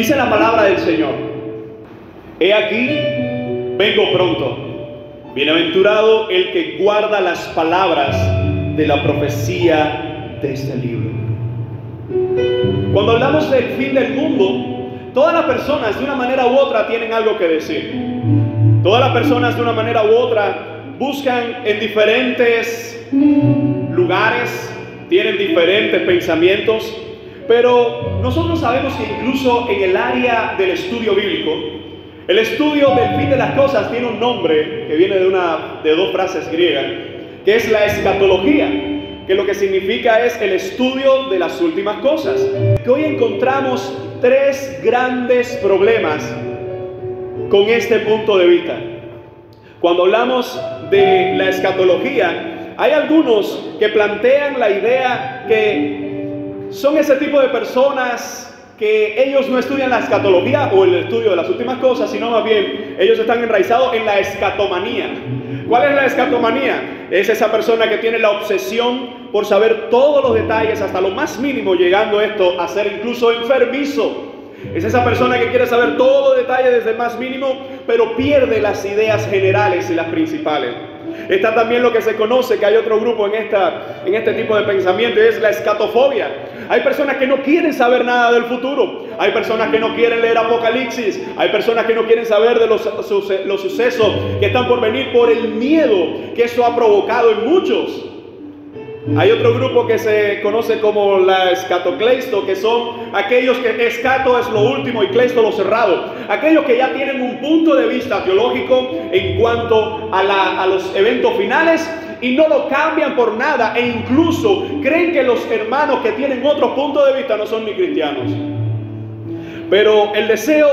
Dice la palabra del Señor: he aquí, vengo pronto. Bienaventurado el que guarda las palabras de la profecía de este libro. Cuando hablamos del fin del mundo, todas las personas de una manera u otra tienen algo que decir. Todas las personas de una manera u otra buscan en diferentes lugares, tienen diferentes pensamientos, pero nosotros sabemos que incluso en el área del estudio bíblico, el estudio del fin de las cosas tiene un nombre que viene de dos frases griegas, que es la escatología, que lo que significa es el estudio de las últimas cosas. Que hoy encontramos tres grandes problemas con este punto de vista. Cuando hablamos de la escatología, hay algunos que plantean la idea que son ese tipo de personas que ellos no estudian la escatología o el estudio de las últimas cosas, sino más bien ellos están enraizados en la escatomanía. ¿Cuál es la escatomanía? Es esa persona que tiene la obsesión por saber todos los detalles hasta lo más mínimo, llegando esto a ser incluso enfermizo. Es esa persona que quiere saber todo detalle desde el más mínimo, pero pierde las ideas generales y las principales. Está también lo que se conoce, que hay otro grupo en este tipo de pensamiento, es la escatofobia. Hay personas que no quieren saber nada del futuro. Hay personas que no quieren leer Apocalipsis. Hay personas que no quieren saber de los sucesos que están por venir por el miedo que eso ha provocado en muchos. Hay otro grupo que se conoce como la escatocleisto, que son aquellos que escato es lo último y cleisto lo cerrado. Aquellos que ya tienen un punto de vista teológico en cuanto a los eventos finales y no lo cambian por nada, e incluso creen que los hermanos que tienen otro punto de vista no son ni cristianos. Pero el deseo,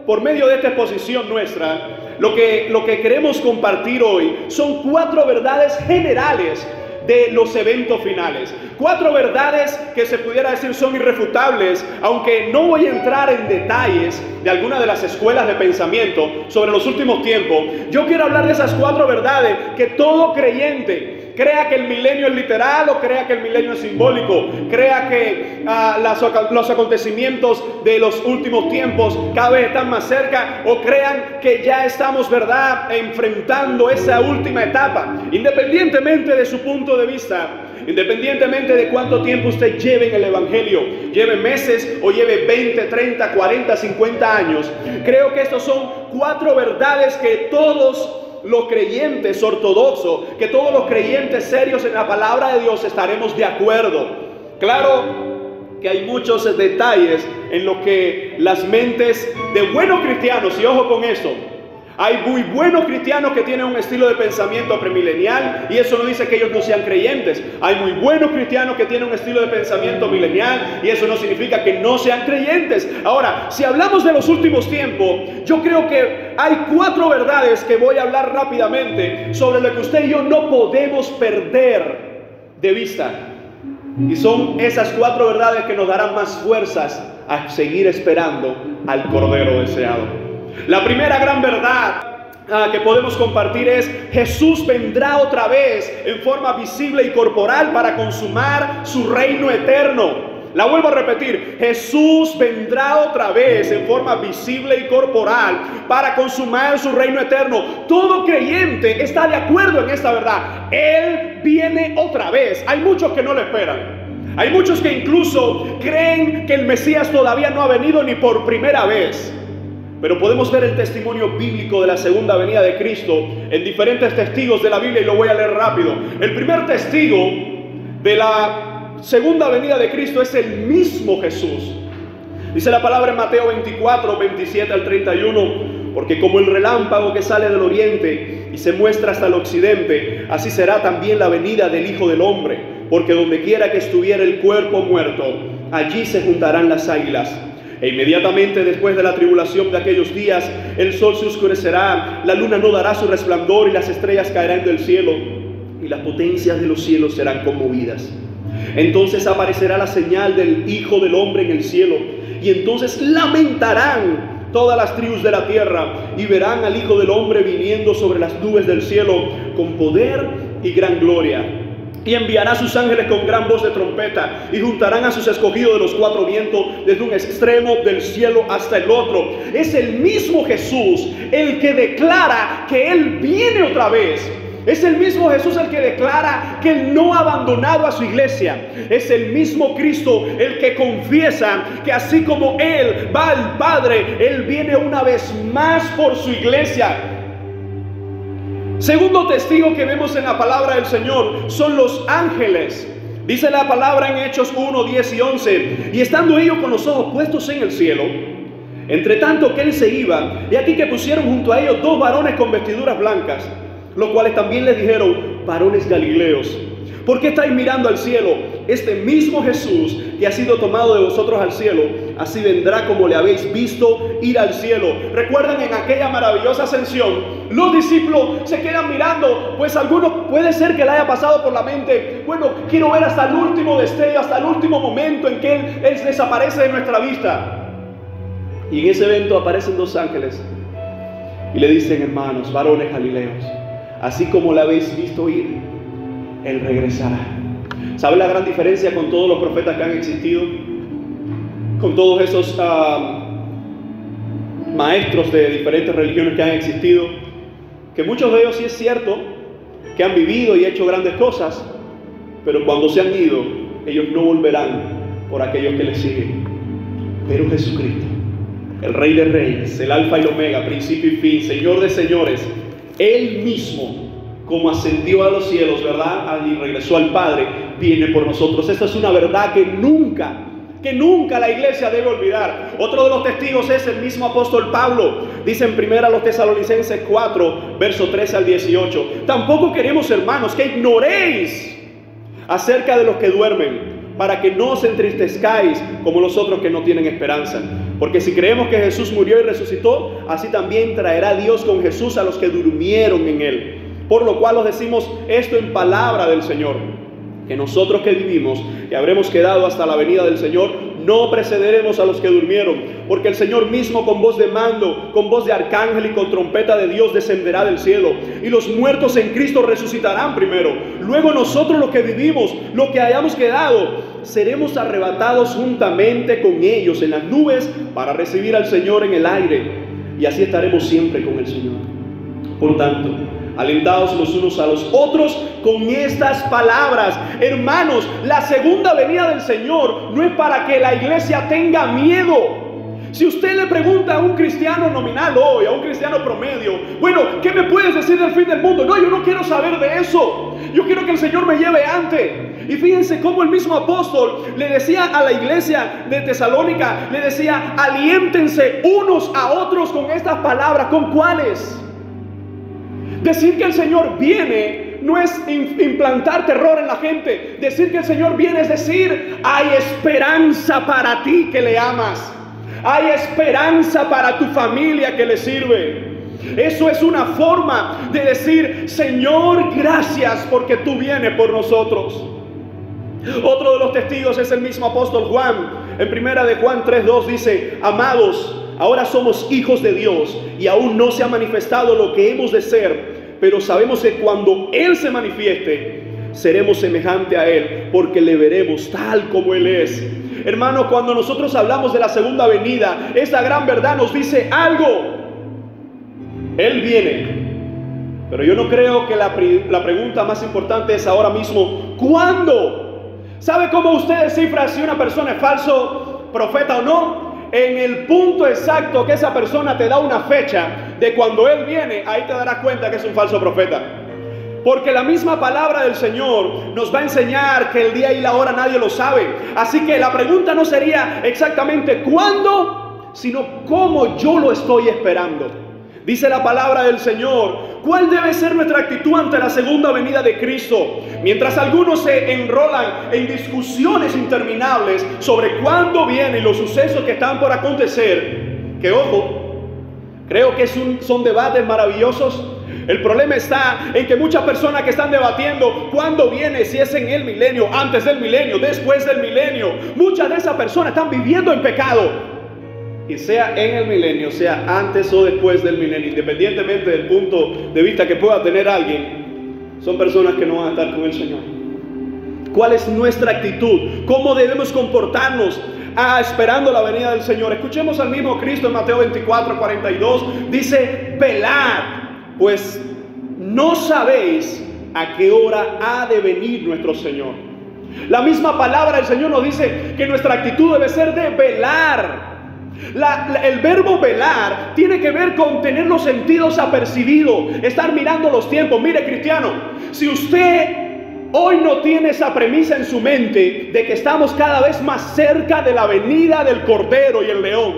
por medio de esta exposición nuestra, lo que queremos compartir hoy son 4 verdades generales de los eventos finales. 4 verdades que se pudiera decir son irrefutables, aunque no voy a entrar en detalles de alguna de las escuelas de pensamiento sobre los últimos tiempos. Yo quiero hablar de esas 4 verdades que todo creyente, crea que el milenio es literal o crea que el milenio es simbólico, crea que los acontecimientos de los últimos tiempos cada vez están más cerca, o crean que ya estamos, ¿verdad?, enfrentando esa última etapa. Independientemente de su punto de vista, independientemente de cuánto tiempo usted lleve en el evangelio, lleve meses o lleve 20, 30, 40, 50 años, creo que estos son 4 verdades que todos los creyentes ortodoxos, que todos los creyentes serios en la palabra de Dios estaremos de acuerdo. Claro que hay muchos detalles en los que las mentes de buenos cristianos, y ojo con esto, hay muy buenos cristianos que tienen un estilo de pensamiento premilenial, y eso no dice que ellos no sean creyentes. Hay muy buenos cristianos que tienen un estilo de pensamiento milenial, y eso no significa que no sean creyentes. Ahora, si hablamos de los últimos tiempos, yo creo que hay 4 verdades que voy a hablar rápidamente sobre lo que usted y yo no podemos perder de vista. Y son esas 4 verdades que nos darán más fuerzas a seguir esperando al Cordero deseado. La primera gran verdad que podemos compartir es: Jesús vendrá otra vez en forma visible y corporal para consumar su reino eterno. La vuelvo a repetir: Jesús vendrá otra vez en forma visible y corporal para consumar su reino eterno. Todo creyente está de acuerdo en esta verdad. Él viene otra vez. Hay muchos que no lo esperan. Hay muchos que incluso creen que el Mesías todavía no ha venido ni por primera vez. Pero podemos ver el testimonio bíblico de la segunda venida de Cristo en diferentes testigos de la Biblia, y lo voy a leer rápido. El primer testigo de la segunda venida de Cristo es el mismo Jesús. Dice la palabra en Mateo 24, 27 al 31: porque como el relámpago que sale del oriente y se muestra hasta el occidente, así será también la venida del Hijo del Hombre. Porque donde quiera que estuviera el cuerpo muerto, allí se juntarán las águilas. E inmediatamente después de la tribulación de aquellos días, el sol se oscurecerá, la luna no dará su resplandor, y las estrellas caerán del cielo, y las potencias de los cielos serán conmovidas. Entonces aparecerá la señal del Hijo del Hombre en el cielo, y entonces lamentarán todas las tribus de la tierra, y verán al Hijo del Hombre viniendo sobre las nubes del cielo con poder y gran gloria. Y enviará a sus ángeles con gran voz de trompeta, y juntarán a sus escogidos de los cuatro vientos, desde un extremo del cielo hasta el otro. Es el mismo Jesús el que declara que Él viene otra vez. Es el mismo Jesús el que declara que Él no ha abandonado a su iglesia. Es el mismo Cristo el que confiesa que así como Él va al Padre, Él viene una vez más por su iglesia. Segundo testigo que vemos en la palabra del Señor son los ángeles. Dice la palabra en Hechos 1, 10 y 11: y estando ellos con los ojos puestos en el cielo, entre tanto que Él se iba, y aquí que pusieron junto a ellos dos varones con vestiduras blancas, los cuales también les dijeron: varones galileos, ¿por qué estáis mirando al cielo? Este mismo Jesús que ha sido tomado de vosotros al cielo, así vendrá como le habéis visto ir al cielo. Recuerdan en aquella maravillosa ascensión, los discípulos se quedan mirando, pues algunos puede ser que le haya pasado por la mente: bueno, quiero ver hasta el último destello, hasta el último momento en que Él desaparece de nuestra vista. Y en ese evento aparecen dos ángeles y le dicen: hermanos, varones galileos, así como le habéis visto ir, Él regresará. ¿Sabe la gran diferencia con todos los profetas que han existido? Con todos esos maestros de diferentes religiones que han existido, que muchos de ellos sí es cierto que han vivido y hecho grandes cosas, pero cuando se han ido, ellos no volverán por aquellos que les siguen. Pero Jesucristo, el Rey de Reyes, el Alfa y el Omega, principio y fin, Señor de señores, Él mismo, como ascendió a los cielos, ¿verdad?, y regresó al Padre, viene por nosotros. Esta es una verdad que nunca la iglesia debe olvidar. Otro de los testigos es el mismo apóstol Pablo. Dice en 1 Tesalonicenses 4, verso 13 al 18: tampoco queremos, hermanos, que ignoréis acerca de los que duermen, para que no os entristezcáis como los otros que no tienen esperanza. Porque si creemos que Jesús murió y resucitó, así también traerá Dios con Jesús a los que durmieron en Él. Por lo cual os decimos esto en palabra del Señor, que nosotros que vivimos, que habremos quedado hasta la venida del Señor, no precederemos a los que durmieron, porque el Señor mismo con voz de mando, con voz de arcángel y con trompeta de Dios descenderá del cielo, y los muertos en Cristo resucitarán primero. Luego nosotros los que vivimos, los que hayamos quedado, seremos arrebatados juntamente con ellos en las nubes para recibir al Señor en el aire, y así estaremos siempre con el Señor. Por tanto, alentaos los unos a los otros con estas palabras. Hermanos, la segunda venida del Señor no es para que la iglesia tenga miedo. Si usted le pregunta a un cristiano nominal hoy, a un cristiano promedio: bueno, ¿qué me puedes decir del fin del mundo? No, yo no quiero saber de eso. Yo quiero que el Señor me lleve antes. Y fíjense cómo el mismo apóstol le decía a la iglesia de Tesalónica, le decía: aliéntense unos a otros con estas palabras. ¿Con cuáles? Decir que el Señor viene no es implantar terror en la gente. Decir que el Señor viene es decir: hay esperanza para ti que le amas. Hay esperanza para tu familia que le sirve. Eso es una forma de decir: Señor, gracias porque tú vienes por nosotros. Otro de los testigos es el mismo apóstol Juan. En 1 de Juan 3:2 dice: amados, ahora somos hijos de Dios y aún no se ha manifestado lo que hemos de ser, pero sabemos que cuando Él se manifieste, seremos semejantes a Él, porque le veremos tal como Él es. Hermanos, cuando nosotros hablamos de la segunda venida, esa gran verdad nos dice algo: Él viene. Pero yo no creo que la pregunta más importante es ahora mismo: ¿cuándo? ¿Sabe cómo usted descifra si una persona es falso profeta o no? En el punto exacto que esa persona te da una fecha de cuando Él viene, ahí te darás cuenta que es un falso profeta. Porque la misma palabra del Señor nos va a enseñar que el día y la hora nadie lo sabe. Así que la pregunta no sería exactamente cuándo, sino cómo yo lo estoy esperando. Dice la palabra del Señor: ¿cuál debe ser nuestra actitud ante la segunda venida de Cristo? Mientras algunos se enrolan en discusiones interminables sobre cuándo viene y los sucesos que están por acontecer, que ojo, creo que son debates maravillosos. El problema está en que muchas personas que están debatiendo cuándo viene, si es en el milenio, antes del milenio, después del milenio, muchas de esas personas están viviendo en pecado. Y sea en el milenio, sea antes o después del milenio, independientemente del punto de vista que pueda tener alguien, son personas que no van a estar con el Señor. ¿Cuál es nuestra actitud? ¿Cómo debemos comportarnos esperando la venida del Señor? Escuchemos al mismo Cristo en Mateo 24:42. Dice: velad, pues no sabéis a qué hora ha de venir nuestro Señor. La misma palabra del Señor nos dice que nuestra actitud debe ser de velar. El verbo velar tiene que ver con tener los sentidos apercibidos, estar mirando los tiempos. Mire, cristiano, si usted hoy no tiene esa premisa en su mente de que estamos cada vez más cerca de la venida del Cordero y el León,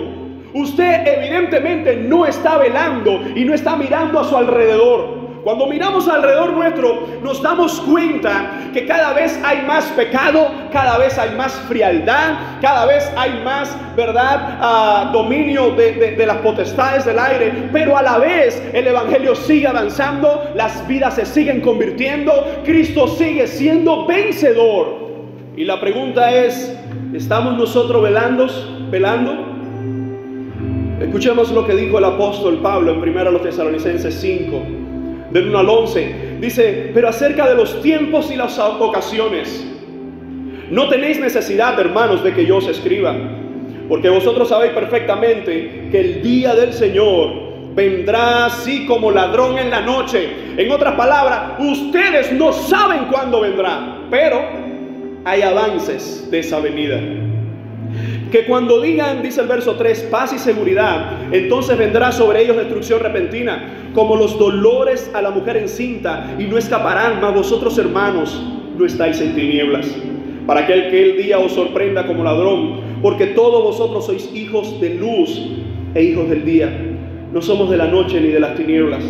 usted evidentemente no está velando y no está mirando a su alrededor. Cuando miramos alrededor nuestro, nos damos cuenta que cada vez hay más pecado, cada vez hay más frialdad, cada vez hay más, ¿verdad?, dominio de las potestades del aire. Pero a la vez el evangelio sigue avanzando, las vidas se siguen convirtiendo, Cristo sigue siendo vencedor. Y la pregunta es, ¿estamos nosotros velando? Escuchemos lo que dijo el apóstol Pablo en 1 Tesalonicenses 5. Del 1 al 11, dice: pero acerca de los tiempos y las ocasiones, no tenéis necesidad, hermanos, de que yo os escriba, porque vosotros sabéis perfectamente que el día del Señor vendrá así como ladrón en la noche. En otras palabras, ustedes no saben cuándo vendrá, pero hay avances de esa venida. Que cuando digan, dice el verso 3, paz y seguridad, entonces vendrá sobre ellos destrucción repentina, como los dolores a la mujer encinta, y no escaparán. Mas vosotros, hermanos, no estáis en tinieblas, para que aquel día os sorprenda como ladrón, porque todos vosotros sois hijos de luz e hijos del día. No somos de la noche ni de las tinieblas.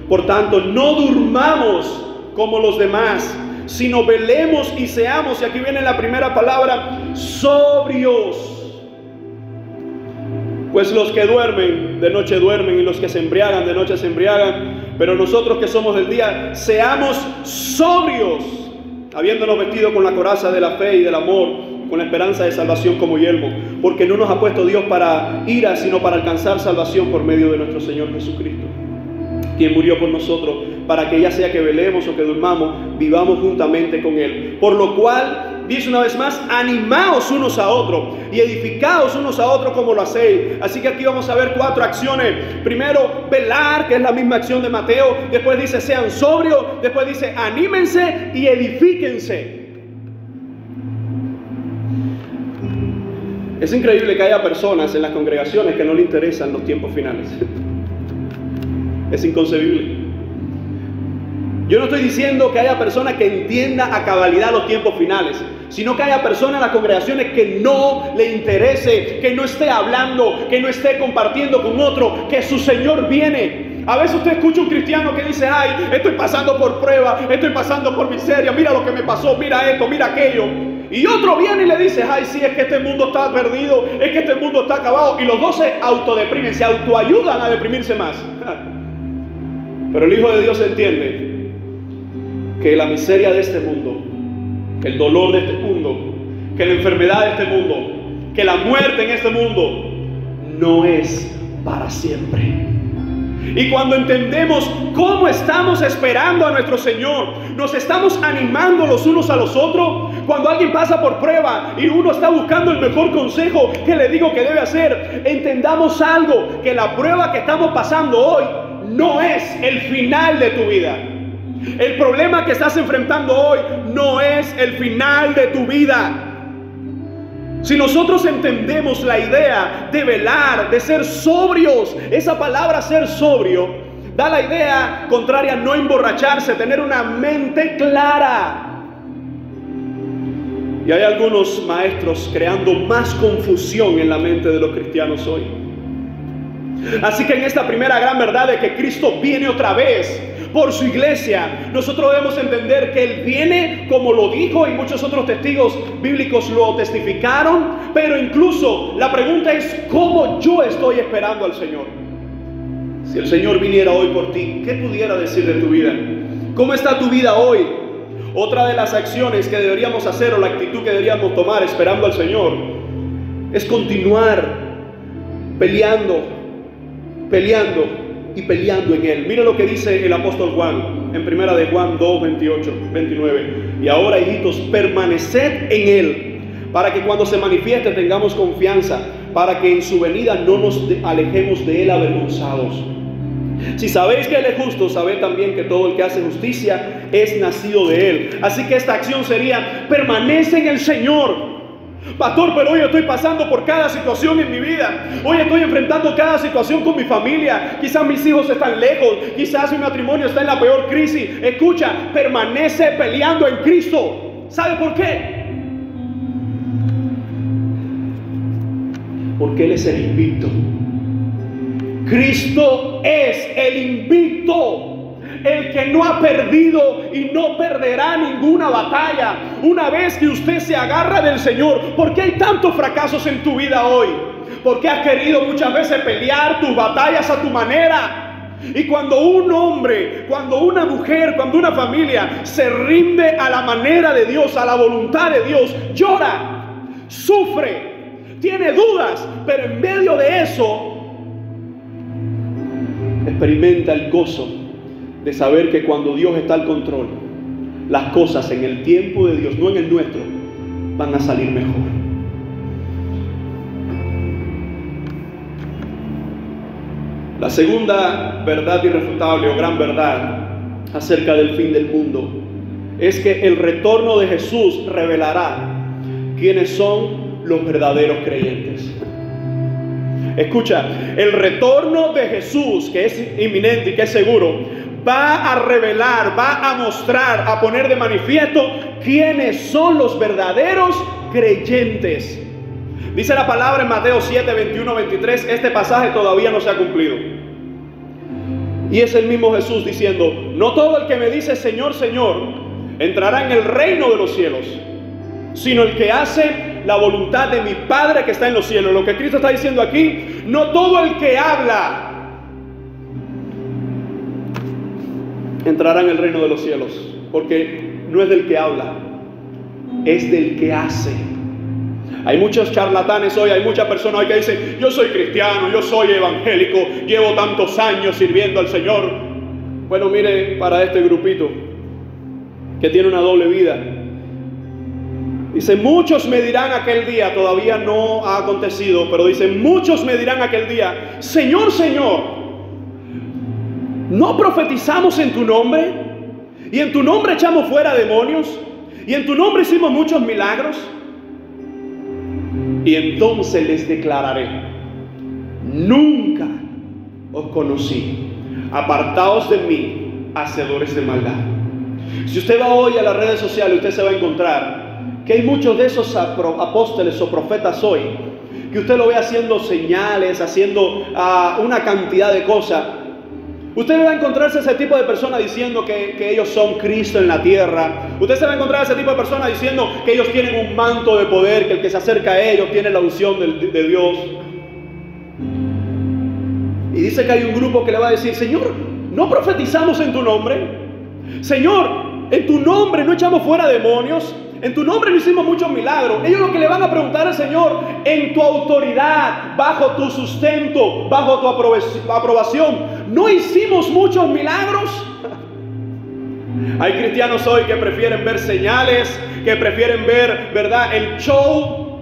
Por tanto, no durmamos como los demás, sino velemos y seamos, y aquí viene la primera palabra, sobrios. Pues los que duermen, de noche duermen, y los que se embriagan, de noche se embriagan. Pero nosotros que somos del día, seamos sobrios, habiéndonos vestido con la coraza de la fe y del amor, con la esperanza de salvación como yelmo. Porque no nos ha puesto Dios para ira, sino para alcanzar salvación por medio de nuestro Señor Jesucristo, quien murió por nosotros, para que ya sea que velemos o que durmamos, vivamos juntamente con Él. Por lo cual, dice una vez más, animaos unos a otros y edificaos unos a otros como lo hacéis. Así que aquí vamos a ver 4 acciones. Primero, velar, que es la misma acción de Mateo. Después dice, sean sobrios. Después dice, anímense y edifíquense. Es increíble que haya personas en las congregaciones que no le interesan los tiempos finales. Es inconcebible. Yo no estoy diciendo que haya personas que entiendan a cabalidad los tiempos finales, sino que haya personas en las congregaciones que no le interese, que no esté hablando, que no esté compartiendo con otro, que su Señor viene. A veces usted escucha un cristiano que dice, ay, estoy pasando por prueba, estoy pasando por miseria, mira lo que me pasó, mira esto, mira aquello. Y otro viene y le dice, ay, sí, es que este mundo está perdido, es que este mundo está acabado. Y los dos se autodeprimen, se autoayudan a deprimirse más. Pero el Hijo de Dios entiende que la miseria de este mundo, que el dolor de este mundo, que la enfermedad de este mundo, que la muerte en este mundo no es para siempre. Y cuando entendemos cómo estamos esperando a nuestro Señor, nos estamos animando los unos a los otros. Cuando alguien pasa por prueba y uno está buscando el mejor consejo que le digo que debe hacer, entendamos algo, que la prueba que estamos pasando hoy no es el final de tu vida. El problema que estás enfrentando hoy no es el final de tu vida. Si nosotros entendemos la idea de velar, de ser sobrios, esa palabra ser sobrio da la idea contraria a no emborracharse, tener una mente clara. Y hay algunos maestros creando más confusión en la mente de los cristianos hoy. Así que en esta primera gran verdad de que Cristo viene otra vez por su iglesia, nosotros debemos entender que Él viene como lo dijo, y muchos otros testigos bíblicos lo testificaron. Pero incluso la pregunta es, ¿cómo yo estoy esperando al Señor? Si el Señor viniera hoy por ti, ¿qué pudiera decir de tu vida? ¿Cómo está tu vida hoy? Otra de las acciones que deberíamos hacer, o la actitud que deberíamos tomar esperando al Señor, es continuar peleando y peleando en Él. Mira lo que dice el apóstol Juan en 1 de Juan 2, 28, 29. Y ahora, hijitos, permaneced en Él, para que cuando se manifieste tengamos confianza, para que en su venida no nos alejemos de Él avergonzados. Si sabéis que Él es justo, sabed también que todo el que hace justicia es nacido de Él. Así que esta acción sería: permanece en el Señor. Pastor, pero hoy estoy pasando por cada situación en mi vida. Hoy estoy enfrentando cada situación con mi familia. Quizás mis hijos están lejos. Quizás mi matrimonio está en la peor crisis. Escucha, permanece peleando en Cristo. ¿Sabe por qué? Porque Él es el invicto. Cristo es el invicto. El que no ha perdido y no perderá ninguna batalla. Una vez que usted se agarra del Señor. ¿Por qué hay tantos fracasos en tu vida hoy? Porque has querido muchas veces pelear tus batallas a tu manera. Y cuando un hombre, cuando una mujer, cuando una familia se rinde a la manera de Dios, a la voluntad de Dios, llora, sufre, tiene dudas, pero en medio de eso experimenta el gozo de saber que cuando Dios está al control, las cosas en el tiempo de Dios, no en el nuestro, van a salir mejor. La segunda verdad irrefutable o gran verdad acerca del fin del mundo es que el retorno de Jesús revelará quiénes son los verdaderos creyentes. Escucha, el retorno de Jesús, que es inminente y que es seguro, va a revelar, va a mostrar, a poner de manifiesto quiénes son los verdaderos creyentes. Dice la palabra en Mateo 7, 21, 23, este pasaje todavía no se ha cumplido. Y es el mismo Jesús diciendo: no todo el que me dice Señor, Señor, entrará en el reino de los cielos, sino el que hace la voluntad de mi Padre que está en los cielos. Lo que Cristo está diciendo aquí: no todo el que habla entrará en el reino de los cielos, porque no es del que habla, es del que hace. Hay muchos charlatanes hoy, hay muchas personas hoy que dicen: yo soy cristiano, yo soy evangélico, llevo tantos años sirviendo al Señor. Bueno, mire, para este grupito que tiene una doble vida, dice: muchos me dirán aquel día, todavía no ha acontecido, pero dice: muchos me dirán aquel día, Señor, Señor, ¿no profetizamos en tu nombre? ¿Y en tu nombre echamos fuera demonios? ¿Y en tu nombre hicimos muchos milagros? Y entonces les declararé: nunca os conocí, apartaos de mí, hacedores de maldad. Si usted va hoy a las redes sociales, usted se va a encontrar que hay muchos de esos apóstoles o profetas hoy, que usted lo ve haciendo señales, haciendo una cantidad de cosas. Usted va a encontrarse ese tipo de personas diciendo que ellos son Cristo en la tierra. Usted se va a encontrar ese tipo de personas diciendo que ellos tienen un manto de poder, que el que se acerca a ellos tiene la unción de Dios. Y dice que hay un grupo que le va a decir: Señor, ¿no profetizamos en tu nombre? Señor, en tu nombre no echamos fuera demonios. En tu nombre no hicimos muchos milagros. Ellos lo que le van a preguntar al Señor: en tu autoridad, bajo tu sustento, bajo tu aprobación, ¿no hicimos muchos milagros? Hay cristianos hoy que prefieren ver señales, que prefieren ver, ¿verdad?, el show.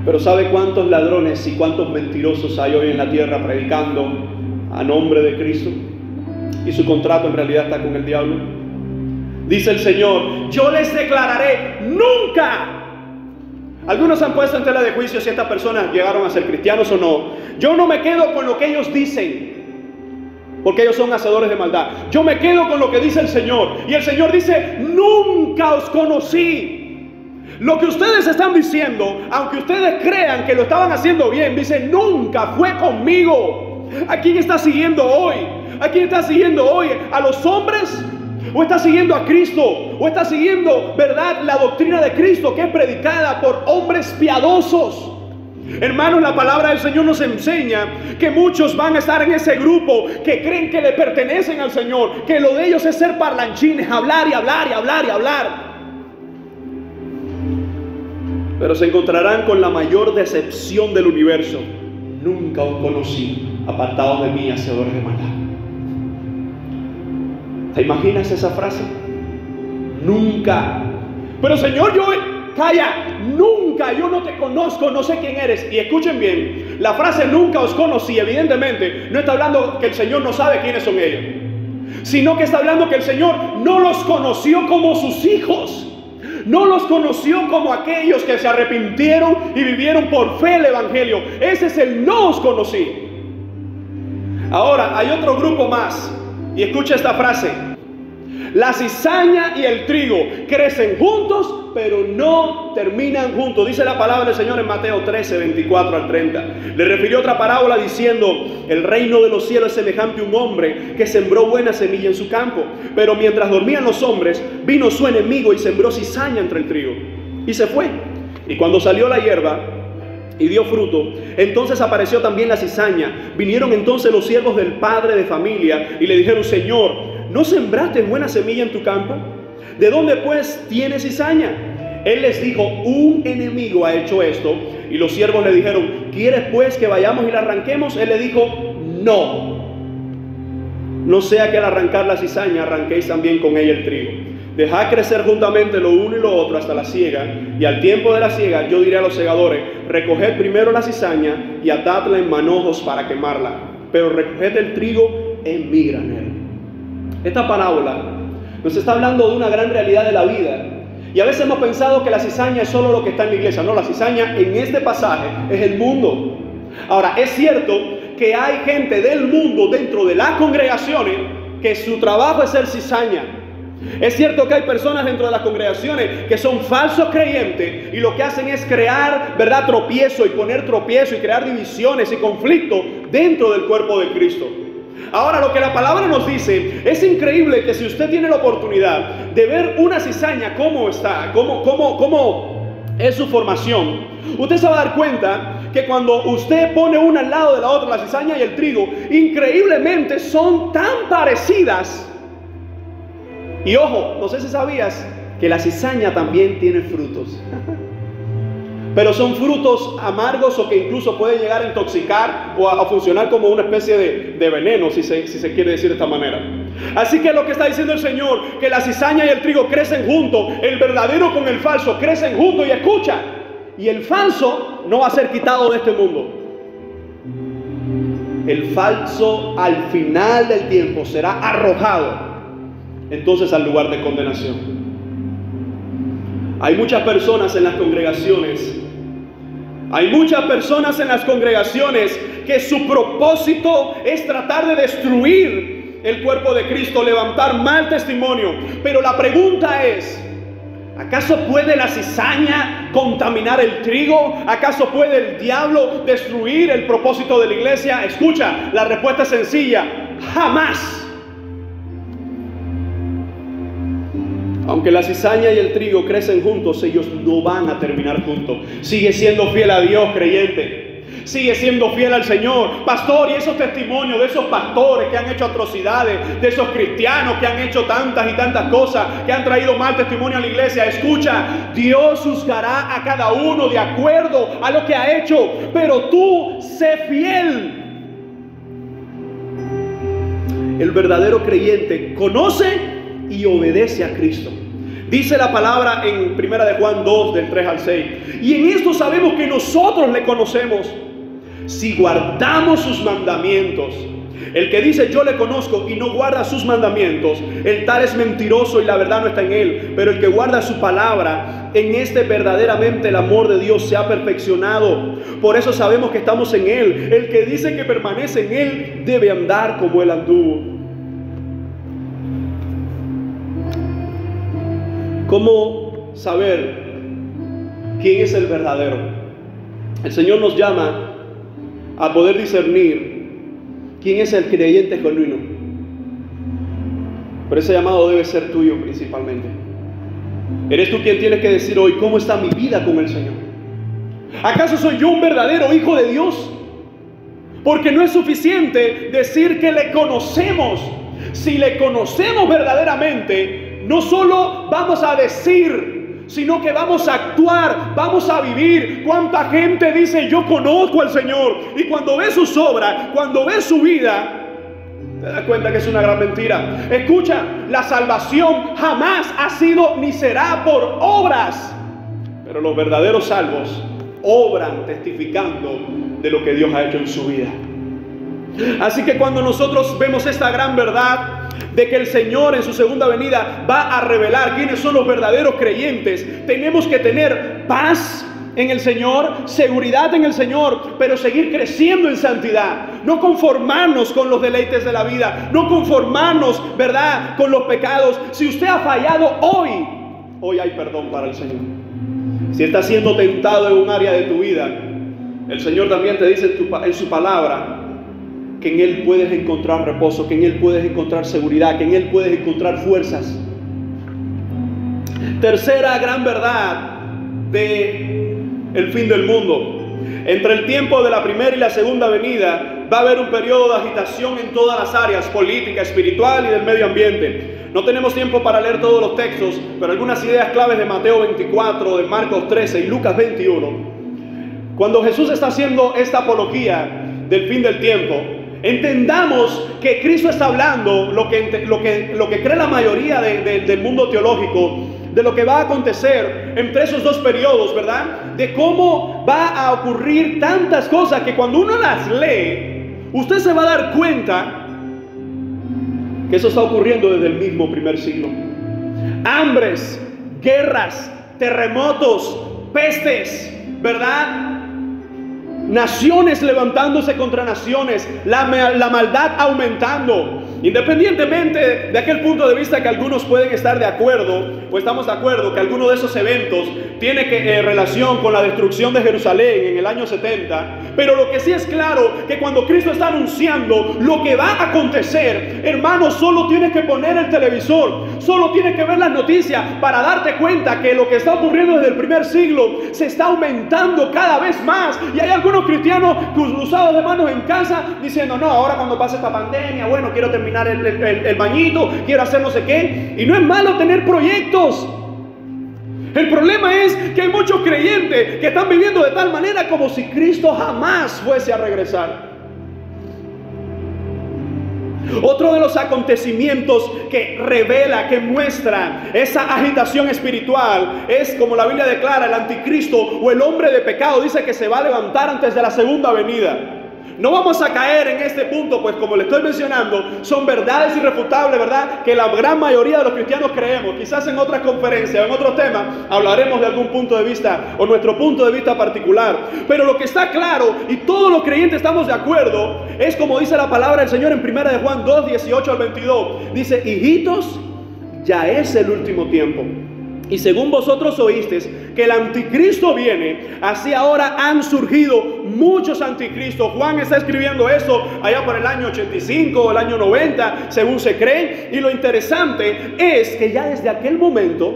Pero ¿sabe cuántos ladrones y cuántos mentirosos hay hoy en la tierra predicando a nombre de Cristo? Y su contrato en realidad está con el diablo. Dice el Señor: yo les declararé nunca. Algunos han puesto en tela de juicio si estas personas llegaron a ser cristianos o no. Yo no me quedo con lo que ellos dicen, porque ellos son hacedores de maldad. Yo me quedo con lo que dice el Señor. Y el Señor dice: nunca os conocí. Lo que ustedes están diciendo, aunque ustedes crean que lo estaban haciendo bien, dice: nunca fue conmigo. ¿A quién está siguiendo hoy? ¿A quién está siguiendo hoy? ¿A los hombres? ¿O está siguiendo a Cristo? ¿O está siguiendo, verdad, la doctrina de Cristo que es predicada por hombres piadosos? Hermanos, la palabra del Señor nos enseña que muchos van a estar en ese grupo que creen que le pertenecen al Señor, que lo de ellos es ser parlanchines, hablar y hablar y hablar y hablar. Pero se encontrarán con la mayor decepción del universo: nunca os conocí, apartados de mí, hacedores de maldad. ¿Te imaginas esa frase? Nunca. Pero Señor, calla, nunca, yo no te conozco, no sé quién eres. Y escuchen bien, la frase nunca os conocí, evidentemente, no está hablando que el Señor no sabe quiénes son ellos, sino que está hablando que el Señor no los conoció como sus hijos. No los conoció como aquellos que se arrepintieron y vivieron por fe el Evangelio. Ese es el no os conocí. Ahora, hay otro grupo más. Y escucha esta frase. La cizaña y el trigo crecen juntos, pero no terminan juntos. Dice la palabra del Señor en Mateo 13, 24 al 30. Le refirió otra parábola diciendo: el reino de los cielos es semejante a un hombre que sembró buena semilla en su campo. Pero mientras dormían los hombres, vino su enemigo y sembró cizaña entre el trigo. Y se fue. Y cuando salió la hierba y dio fruto, entonces apareció también la cizaña. Vinieron entonces los siervos del padre de familia y le dijeron: Señor, ¿no sembraste buena semilla en tu campo? ¿De dónde pues tienes cizaña? Él les dijo: un enemigo ha hecho esto. Y los siervos le dijeron: ¿quieres pues que vayamos y la arranquemos? Él le dijo: no. No sea que al arrancar la cizaña arranquéis también con ella el trigo. Dejad crecer juntamente lo uno y lo otro hasta la siega. Y al tiempo de la siega yo diré a los segadores: recoged primero la cizaña y atadla en manojos para quemarla, pero recoged el trigo en mi granero. Esta parábola nos está hablando de una gran realidad de la vida. Y a veces hemos pensado que la cizaña es solo lo que está en la iglesia. No, la cizaña en este pasaje es el mundo. Ahora, es cierto que hay gente del mundo dentro de las congregaciones que su trabajo es ser cizaña. Es cierto que hay personas dentro de las congregaciones que son falsos creyentes y lo que hacen es crear, ¿verdad?, tropiezo y poner tropiezo y crear divisiones y conflictos dentro del cuerpo de Cristo. Ahora, lo que la palabra nos dice, es increíble que si usted tiene la oportunidad de ver una cizaña, cómo está, cómo es su formación, usted se va a dar cuenta que cuando usted pone una al lado de la otra, la cizaña y el trigo, increíblemente son tan parecidas. Y ojo, no sé si sabías que la cizaña también tiene frutos. Pero son frutos amargos o que incluso pueden llegar a intoxicar o a funcionar como una especie de veneno, si se quiere decir de esta manera. Así que lo que está diciendo el Señor, que la cizaña y el trigo crecen juntos, el verdadero con el falso crecen juntos, y escucha, y el falso no va a ser quitado de este mundo. El falso al final del tiempo será arrojado entonces al lugar de condenación. Hay muchas personas en las congregaciones. Hay muchas personas en las congregaciones que su propósito es tratar de destruir el cuerpo de Cristo, levantar mal testimonio. Pero la pregunta es: ¿acaso puede la cizaña contaminar el trigo? ¿Acaso puede el diablo destruir el propósito de la iglesia? Escucha, la respuesta es sencilla: jamás. Aunque la cizaña y el trigo crecen juntos, ellos no van a terminar juntos. Sigue siendo fiel a Dios, creyente. Sigue siendo fiel al Señor. Pastor, y esos testimonios de esos pastores que han hecho atrocidades, de esos cristianos que han hecho tantas y tantas cosas, que han traído mal testimonio a la iglesia. Escucha, Dios juzgará a cada uno de acuerdo a lo que ha hecho. Pero tú sé fiel. El verdadero creyente conoce y obedece a Cristo. Dice la palabra en 1 de Juan 2, del 3 al 6. Y en esto sabemos que nosotros le conocemos, si guardamos sus mandamientos. El que dice yo le conozco y no guarda sus mandamientos, el tal es mentiroso y la verdad no está en él. Pero el que guarda su palabra, en este verdaderamente el amor de Dios se ha perfeccionado. Por eso sabemos que estamos en él. El que dice que permanece en él debe andar como él anduvo. ¿Cómo saber quién es el verdadero? El Señor nos llama a poder discernir quién es el creyente genuino. Pero ese llamado debe ser tuyo principalmente. Eres tú quien tienes que decir hoy: ¿cómo está mi vida con el Señor? ¿Acaso soy yo un verdadero hijo de Dios? Porque no es suficiente decir que le conocemos. Si le conocemos verdaderamente, no solo vamos a decir, sino que vamos a actuar, vamos a vivir. ¿Cuánta gente dice yo conozco al Señor? Y cuando ve sus obras, cuando ve su vida, Te das cuenta que es una gran mentira. Escucha, la salvación jamás ha sido ni será por obras. Pero los verdaderos salvos obran testificando de lo que Dios ha hecho en su vida. Así que cuando nosotros vemos esta gran verdad de que el Señor en su segunda venida va a revelar quiénes son los verdaderos creyentes, tenemos que tener paz en el Señor, seguridad en el Señor, pero seguir creciendo en santidad. No conformarnos con los deleites de la vida, no conformarnos, ¿verdad?, con los pecados. Si usted ha fallado hoy hay perdón para el Señor. Si estás siendo tentado en un área de tu vida, el Señor también te dice en su palabra que en Él puedes encontrar reposo, que en Él puedes encontrar seguridad, que en Él puedes encontrar fuerzas. Tercera gran verdad de el fin del mundo. Entre el tiempo de la primera y la segunda venida va a haber un periodo de agitación en todas las áreas, política, espiritual y del medio ambiente. No tenemos tiempo para leer todos los textos, pero algunas ideas claves de Mateo 24, de Marcos 13 y Lucas 21. Cuando Jesús está haciendo esta apología del fin del tiempo, entendamos que Cristo está hablando lo que cree la mayoría del mundo teológico, de lo que va a acontecer entre esos dos periodos, ¿verdad? De cómo va a ocurrir tantas cosas que cuando uno las lee, usted se va a dar cuenta que eso está ocurriendo desde el mismo primer siglo. Hambres, guerras, terremotos, pestes, ¿verdad? Naciones levantándose contra naciones, la maldad aumentando. Independientemente de aquel punto de vista que algunos pueden estar de acuerdo, o estamos de acuerdo que alguno de esos eventos tiene relación con la destrucción de Jerusalén en el año 70, pero lo que sí es claro, que cuando Cristo está anunciando lo que va a acontecer, hermano, solo tienes que poner el televisor, solo tienes que ver las noticias para darte cuenta que lo que está ocurriendo desde el primer siglo se está aumentando cada vez más. Y hay algunos cristianos cruzados de manos en casa diciendo: no, ahora cuando pase esta pandemia, bueno, quiero terminar el bañito, quiero hacer no sé qué. Y no es malo tener proyectos. El problema es que hay muchos creyentes que están viviendo de tal manera como si Cristo jamás fuese a regresar. Otro de los acontecimientos que revela, que muestra esa agitación espiritual es, como la Biblia declara, el anticristo o el hombre de pecado. Dice que se va a levantar antes de la segunda venida. No vamos a caer en este punto, pues como le estoy mencionando, son verdades irrefutables, ¿verdad?, que la gran mayoría de los cristianos creemos. Quizás en otras conferencias o en otros temas hablaremos de algún punto de vista o nuestro punto de vista particular. Pero lo que está claro, y todos los creyentes estamos de acuerdo, es como dice la palabra del Señor en 1 de Juan 2, 18 al 22. Dice: hijitos, ya es el último tiempo. Y según vosotros oísteis que el anticristo viene, así ahora han surgido muchos anticristos. Juan está escribiendo esto allá por el año 85 o el año 90, según se cree. Y lo interesante es que ya desde aquel momento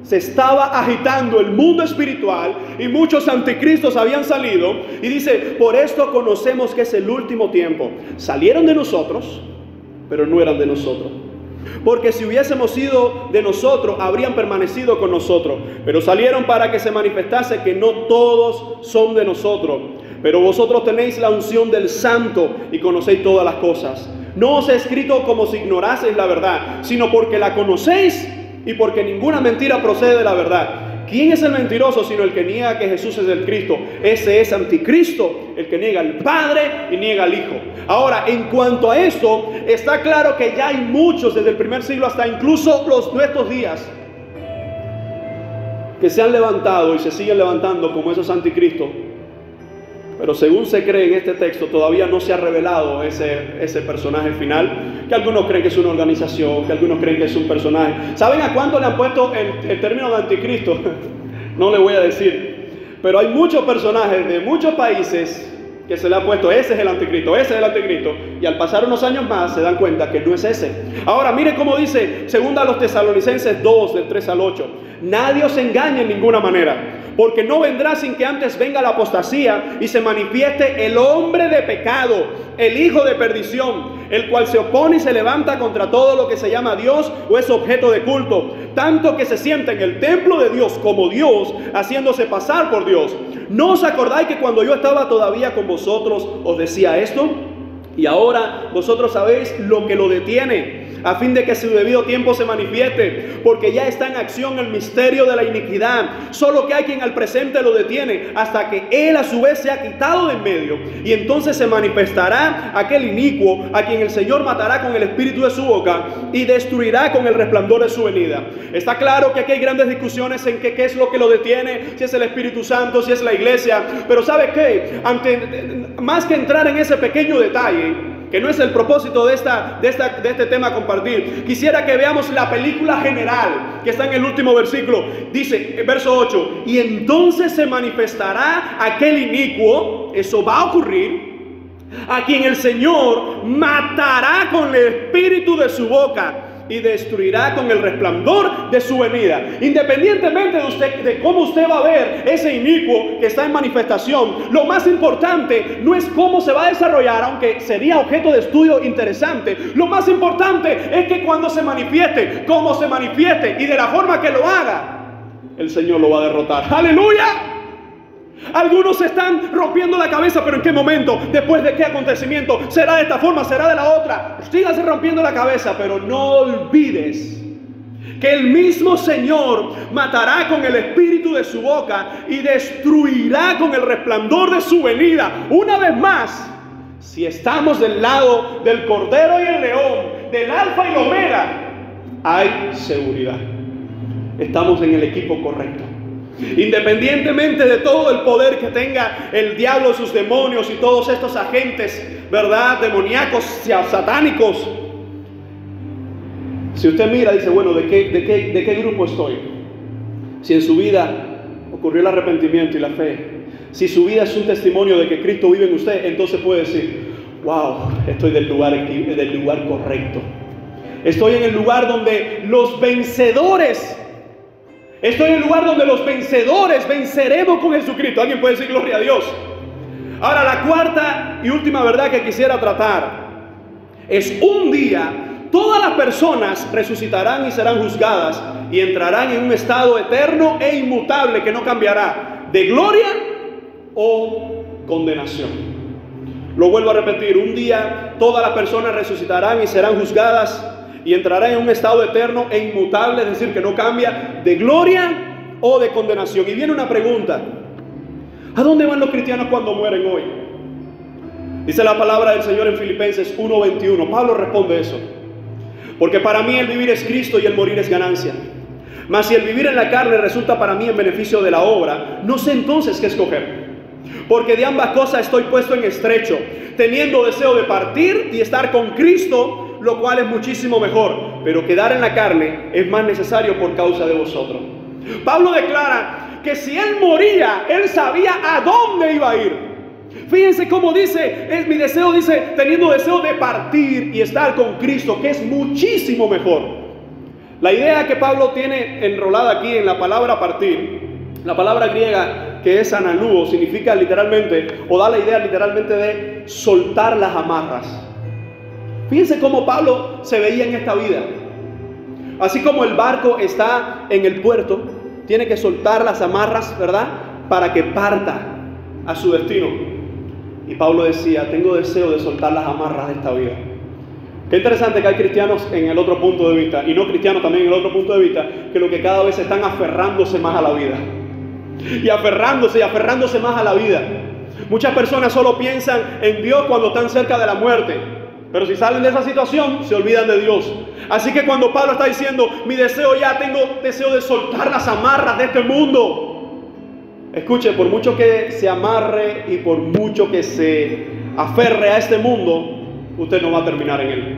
se estaba agitando el mundo espiritual y muchos anticristos habían salido. Y dice: por esto conocemos que es el último tiempo. Salieron de nosotros, pero no eran de nosotros. Porque si hubiésemos sido de nosotros, habrían permanecido con nosotros. Pero salieron para que se manifestase que no todos son de nosotros. Pero vosotros tenéis la unción del Santo y conocéis todas las cosas. No os he escrito como si ignoraseis la verdad, sino porque la conocéis y porque ninguna mentira procede de la verdad. ¿Quién es el mentiroso sino el que niega que Jesús es el Cristo? Ese es anticristo, el que niega al Padre y niega al Hijo. Ahora, en cuanto a esto, está claro que ya hay muchos desde el primer siglo hasta incluso nuestros días que se han levantado y se siguen levantando como esos anticristos. Pero según se cree en este texto, todavía no se ha revelado ese personaje final, que algunos creen que es una organización, que algunos creen que es un personaje. ¿Saben a cuánto le han puesto el término de anticristo? No le voy a decir, pero hay muchos personajes de muchos países que se le ha puesto: ese es el anticristo, ese es el anticristo, y al pasar unos años más se dan cuenta que no es ese. Ahora mire cómo dice 2 Tesalonicenses 2, del 3 al 8: nadie os engañe en ninguna manera, porque no vendrá sin que antes venga la apostasía y se manifieste el hombre de pecado, el hijo de perdición, el cual se opone y se levanta contra todo lo que se llama Dios o es objeto de culto, tanto que se sienta en el templo de Dios como Dios, haciéndose pasar por Dios. ¿No os acordáis que cuando yo estaba todavía con vosotros os decía esto? Y ahora vosotros sabéis lo que lo detiene, a fin de que a su debido tiempo se manifieste, porque ya está en acción el misterio de la iniquidad. Solo que hay quien al presente lo detiene, hasta que él a su vez se ha quitado de en medio. Y entonces se manifestará aquel inicuo, a quien el Señor matará con el espíritu de su boca y destruirá con el resplandor de su venida. Está claro que aquí hay grandes discusiones en qué es lo que lo detiene, si es el Espíritu Santo, si es la iglesia. Pero ¿sabe qué? Más que entrar en ese pequeño detalle, que no es el propósito de este tema compartir, quisiera que veamos la película general que está en el último versículo. Dice, verso 8, y entonces se manifestará aquel inicuo, eso va a ocurrir, a quien el Señor matará con el espíritu de su boca y destruirá con el resplandor de su venida. Independientemente de cómo usted va a ver ese inicuo que está en manifestación, lo más importante no es cómo se va a desarrollar, aunque sería objeto de estudio interesante. Lo más importante es que cuando se manifieste, cómo se manifieste y de la forma que lo haga, el Señor lo va a derrotar. ¡Aleluya! Algunos se están rompiendo la cabeza, pero ¿en qué momento? ¿Después de qué acontecimiento? ¿Será de esta forma? ¿Será de la otra? Síganse rompiendo la cabeza, pero no olvides que el mismo Señor matará con el espíritu de su boca y destruirá con el resplandor de su venida. Una vez más, si estamos del lado del Cordero y el León, del Alfa y el Omega, hay seguridad. Estamos en el equipo correcto. Independientemente de todo el poder que tenga el diablo, sus demonios y todos estos agentes, ¿verdad?, demoníacos, satánicos. Si usted mira, dice, bueno, ¿de qué grupo estoy? Si en su vida ocurrió el arrepentimiento y la fe, si su vida es un testimonio de que Cristo vive en usted, entonces puede decir, wow, estoy del lugar correcto. Estoy en el lugar donde los vencedores venceremos con Jesucristo. Alguien puede decir gloria a Dios. Ahora, la cuarta y última verdad que quisiera tratar es: un día todas las personas resucitarán y serán juzgadas y entrarán en un estado eterno e inmutable que no cambiará, de gloria o condenación. Lo vuelvo a repetir: un día todas las personas resucitarán y serán juzgadas y entrarán en un estado eterno e inmutable, es decir, que no cambia, de gloria o de condenación. Y viene una pregunta: ¿a dónde van los cristianos cuando mueren hoy? Dice la palabra del Señor en Filipenses 1:21. Pablo responde eso: porque para mí el vivir es Cristo y el morir es ganancia. Mas si el vivir en la carne resulta para mí en beneficio de la obra, no sé entonces qué escoger. Porque de ambas cosas estoy puesto en estrecho, teniendo deseo de partir y estar con Cristo, lo cual es muchísimo mejor, pero quedar en la carne es más necesario por causa de vosotros. Pablo declara que si él moría, él sabía a dónde iba a ir. Fíjense cómo dice, es mi deseo, dice, teniendo deseo de partir y estar con Cristo, que es muchísimo mejor. La idea que Pablo tiene enrolada aquí en la palabra partir, la palabra griega que es analuo, significa literalmente, o da la idea literalmente de soltar las amarras. Fíjense cómo Pablo se veía en esta vida. Así como el barco está en el puerto, tiene que soltar las amarras, ¿verdad?, para que parta a su destino. Y Pablo decía: tengo deseo de soltar las amarras de esta vida. Qué interesante que hay cristianos en el otro punto de vista, y no cristianos también en el otro punto de vista, que lo que cada vez están aferrándose más a la vida. Y aferrándose más a la vida. Muchas personas solo piensan en Dios cuando están cerca de la muerte, pero si salen de esa situación, se olvidan de Dios. Así que cuando Pablo está diciendo: mi deseo, ya tengo deseo de soltar las amarras de este mundo. Escuche, por mucho que se amarre y por mucho que se aferre a este mundo, usted no va a terminar en él.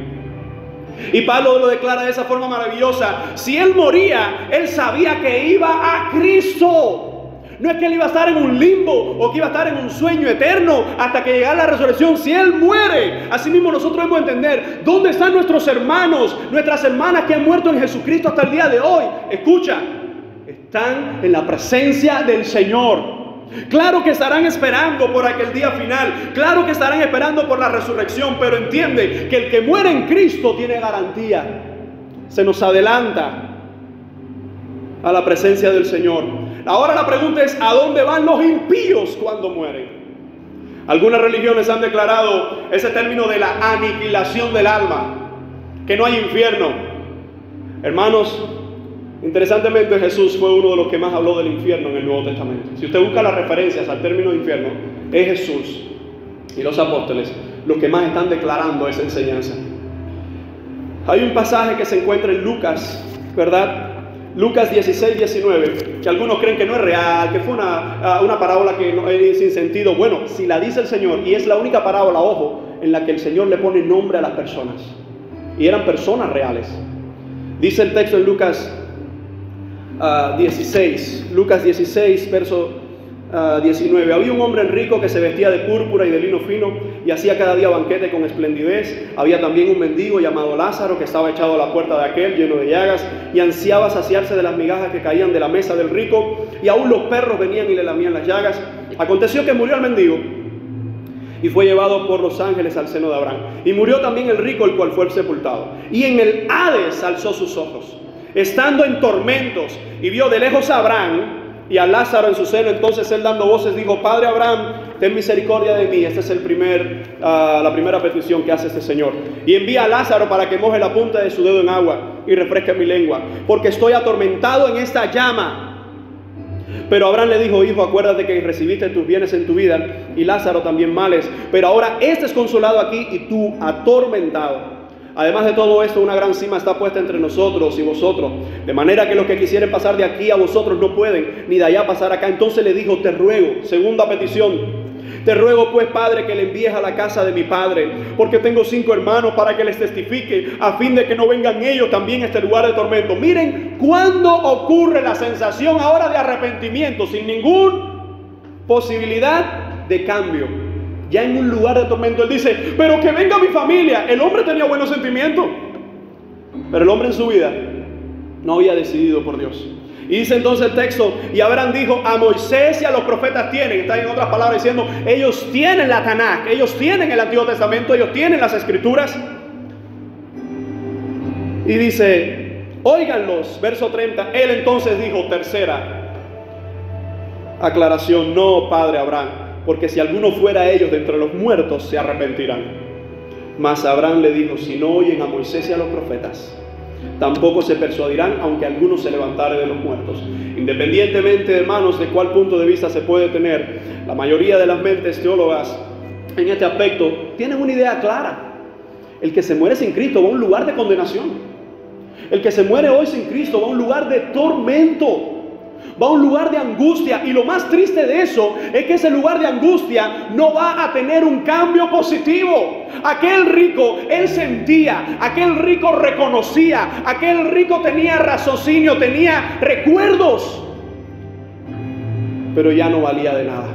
Y Pablo lo declara de esa forma maravillosa: si él moría, él sabía que iba a Cristo. No es que él iba a estar en un limbo o que iba a estar en un sueño eterno hasta que llegara la resurrección. Si él muere, así mismo nosotros debemos entender dónde están nuestros hermanos, nuestras hermanas que han muerto en Jesucristo hasta el día de hoy. Escucha, están en la presencia del Señor. Claro que estarán esperando por aquel día final, claro que estarán esperando por la resurrección, pero entiende que el que muere en Cristo tiene garantía. Se nos adelanta a la presencia del Señor. Ahora la pregunta es: ¿a dónde van los impíos cuando mueren? Algunas religiones han declarado ese término de la aniquilación del alma, que no hay infierno. Hermanos, interesantemente Jesús fue uno de los que más habló del infierno en el Nuevo Testamento. Si usted busca las referencias al término infierno, es Jesús y los apóstoles los que más están declarando esa enseñanza. Hay un pasaje que se encuentra en Lucas, ¿verdad? Lucas 16, 19, que algunos creen que no es real, que fue una parábola que no es sin sentido. Bueno, si la dice el Señor, y es la única parábola, ojo, en la que el Señor le pone nombre a las personas, y eran personas reales. Dice el texto en Lucas 16, verso 19. Había un hombre rico que se vestía de púrpura y de lino fino y hacía cada día banquete con esplendidez. Había también un mendigo llamado Lázaro que estaba echado a la puerta de aquel, lleno de llagas, y ansiaba saciarse de las migajas que caían de la mesa del rico, y aún los perros venían y le lamían las llagas. Aconteció que murió el mendigo y fue llevado por los ángeles al seno de Abraham. Y murió también el rico, el cual fue sepultado. Y en el Hades alzó sus ojos, estando en tormentos, y vio de lejos a Abraham y a Lázaro en su seno. Entonces él, dando voces, dijo: Padre Abraham, ten misericordia de mí. Esta es la primera petición que hace este Señor. Y envía a Lázaro para que moje la punta de su dedo en agua y refresque mi lengua, porque estoy atormentado en esta llama. Pero Abraham le dijo: Hijo, acuérdate que recibiste tus bienes en tu vida, y Lázaro también males, pero ahora este es consolado aquí y tú atormentado. Además de todo esto, una gran cima está puesta entre nosotros y vosotros, de manera que los que quisieren pasar de aquí a vosotros no pueden, ni de allá pasar acá. Entonces le dijo: te ruego, segunda petición, te ruego pues, Padre, que le envíes a la casa de mi padre, porque tengo 5 hermanos, para que les testifique, a fin de que no vengan ellos también a este lugar de tormento. Miren cuándo ocurre la sensación ahora de arrepentimiento, sin ninguna posibilidad de cambio. Ya en un lugar de tormento, él dice: pero que venga mi familia. El hombre tenía buenos sentimientos, pero el hombre en su vida no había decidido por Dios. Y dice entonces el texto: y Abraham dijo: a Moisés y a los profetas tienen. Está en otras palabras diciendo: ellos tienen la Tanaj, ellos tienen el Antiguo Testamento, ellos tienen las Escrituras. Y dice: óiganlos, verso 30. Él entonces dijo, tercera aclaración: no, padre Abraham, porque si alguno fuera a ellos de entre los muertos, se arrepentirán. Mas Abraham le dijo: si no oyen a Moisés y a los profetas, tampoco se persuadirán, aunque alguno se levantare de los muertos. Independientemente, hermanos, de cuál punto de vista se puede tener, la mayoría de las mentes teólogas en este aspecto tienen una idea clara. El que se muere sin Cristo va a un lugar de condenación. El que se muere hoy sin Cristo va a un lugar de tormento, va a un lugar de angustia. Y lo más triste de eso es que ese lugar de angustia no va a tener un cambio positivo. Aquel rico, él sentía, aquel rico reconocía, aquel rico tenía raciocinio, tenía recuerdos, pero ya no valía de nada.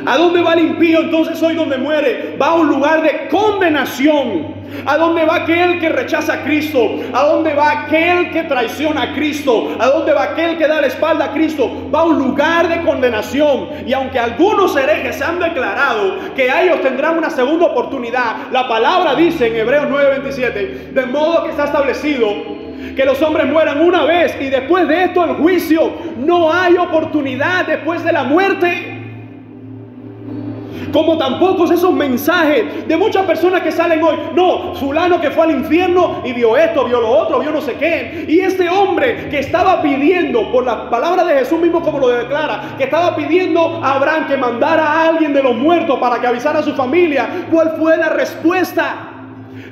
¿A dónde va el impío entonces hoy donde muere? Va a un lugar de condenación. ¿A dónde va aquel que rechaza a Cristo? ¿A dónde va aquel que traiciona a Cristo? ¿A dónde va aquel que da la espalda a Cristo? Va a un lugar de condenación. Y aunque algunos herejes se han declarado que ellos tendrán una segunda oportunidad, la palabra dice en Hebreos 9:27, de modo que está establecido que los hombres mueran una vez y después de esto el juicio. No hay oportunidad después de la muerte. Como tampoco esos mensajes de muchas personas que salen hoy: no, fulano que fue al infierno y vio esto, vio lo otro, vio no sé qué. Y este hombre que estaba pidiendo, por la palabra de Jesús mismo como lo declara, que estaba pidiendo a Abraham que mandara a alguien de los muertos para que avisara a su familia, ¿cuál fue la respuesta?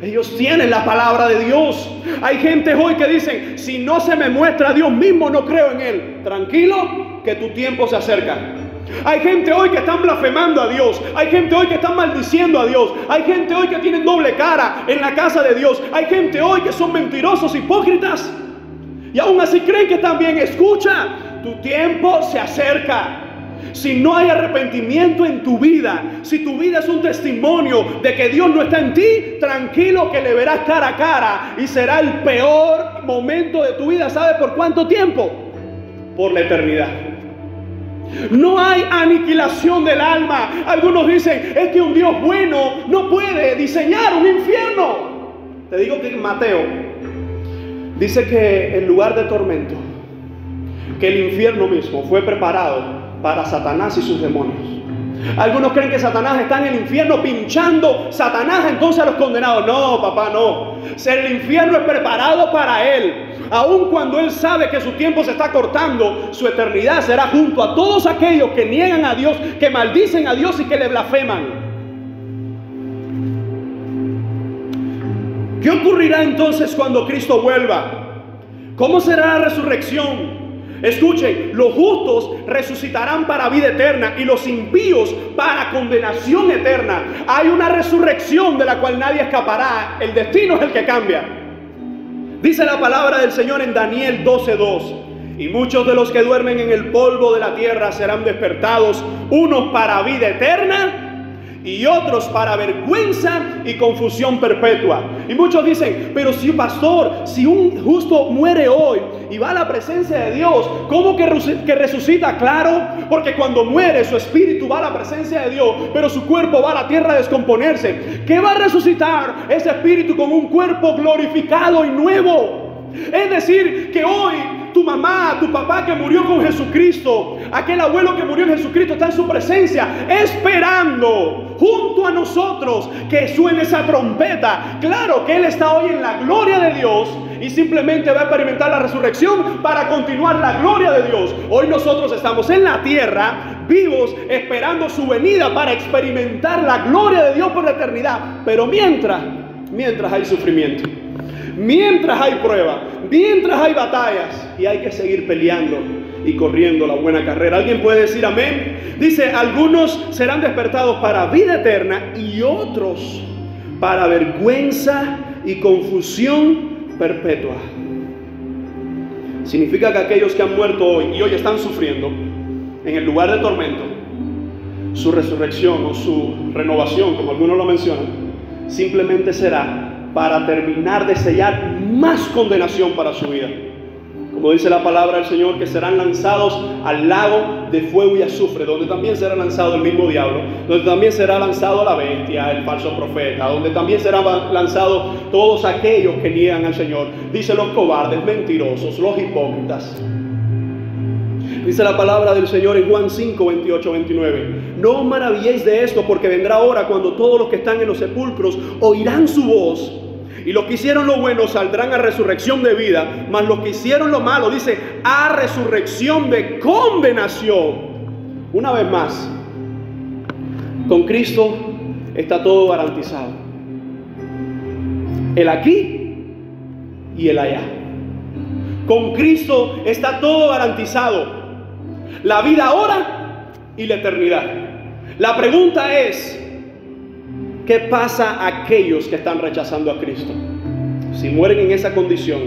Ellos tienen la palabra de Dios. Hay gente hoy que dicen: si no se me muestra Dios mismo, no creo en Él. Tranquilo, que tu tiempo se acerca. Hay gente hoy que están blasfemando a Dios. Hay gente hoy que están maldiciendo a Dios. Hay gente hoy que tienen doble cara en la casa de Dios. Hay gente hoy que son mentirosos, hipócritas, y aún así creen que están bien. Escucha, tu tiempo se acerca. Si no hay arrepentimiento en tu vida, si tu vida es un testimonio de que Dios no está en ti, tranquilo que le verás cara a cara y será el peor momento de tu vida. ¿Sabes por cuánto tiempo? Por la eternidad. No hay aniquilación del alma. Algunos dicen: es que un Dios bueno no puede diseñar un infierno. Te digo que en Mateo dice que el lugar de tormento, que el infierno mismo fue preparado para Satanás y sus demonios. Algunos creen que Satanás está en el infierno pinchando Satanás entonces a los condenados. No, papá, no. El infierno es preparado para él. Aun cuando él sabe que su tiempo se está cortando, su eternidad será junto a todos aquellos que niegan a Dios, que maldicen a Dios y que le blasfeman. ¿Qué ocurrirá entonces cuando Cristo vuelva? ¿Cómo será la resurrección? Escuchen, los justos resucitarán para vida eterna y los impíos para condenación eterna. Hay una resurrección de la cual nadie escapará. El destino es el que cambia. Dice la palabra del Señor en Daniel 12:2. Y muchos de los que duermen en el polvo de la tierra serán despertados, unos para vida eterna y otros para vergüenza y confusión perpetua. Y muchos dicen, pero si pastor, si un justo muere hoy y va a la presencia de Dios, ¿cómo que resucita? Claro, porque cuando muere su espíritu va a la presencia de Dios, pero su cuerpo va a la tierra a descomponerse. ¿Qué va a resucitar? Ese espíritu con un cuerpo glorificado y nuevo. Es decir, que hoy tu mamá, tu papá que murió con Jesucristo, aquel abuelo que murió en Jesucristo está en su presencia, esperando junto a nosotros que suene esa trompeta. Claro que él está hoy en la gloria de Dios y simplemente va a experimentar la resurrección para continuar la gloria de Dios. Hoy nosotros estamos en la tierra, vivos, esperando su venida para experimentar la gloria de Dios por la eternidad. Pero mientras hay sufrimiento, mientras hay prueba, mientras hay batallas, y hay que seguir peleando y corriendo la buena carrera. ¿Alguien puede decir amén? Dice, algunos serán despertados para vida eterna y otros para vergüenza y confusión perpetua. Significa que aquellos que han muerto hoy y hoy están sufriendo en el lugar de tormento, su resurrección o su renovación, como algunos lo mencionan, simplemente será para terminar de sellar más condenación para su vida. Como dice la palabra del Señor, que serán lanzados al lago de fuego y azufre, donde también será lanzado el mismo diablo, donde también será lanzado la bestia, el falso profeta, donde también serán lanzados todos aquellos que niegan al Señor. Dice los cobardes, mentirosos, los hipócritas. Dice la palabra del Señor en Juan 5, 28, 29. No os maravilléis de esto, porque vendrá hora cuando todos los que están en los sepulcros oirán su voz. Y los que hicieron lo bueno saldrán a resurrección de vida, mas los que hicieron lo malo, dice, a resurrección de condenación. Una vez más, con Cristo está todo garantizado. El aquí y el allá. Con Cristo está todo garantizado. La vida ahora y la eternidad. La pregunta es, ¿qué pasa a aquellos que están rechazando a Cristo? Si mueren en esa condición,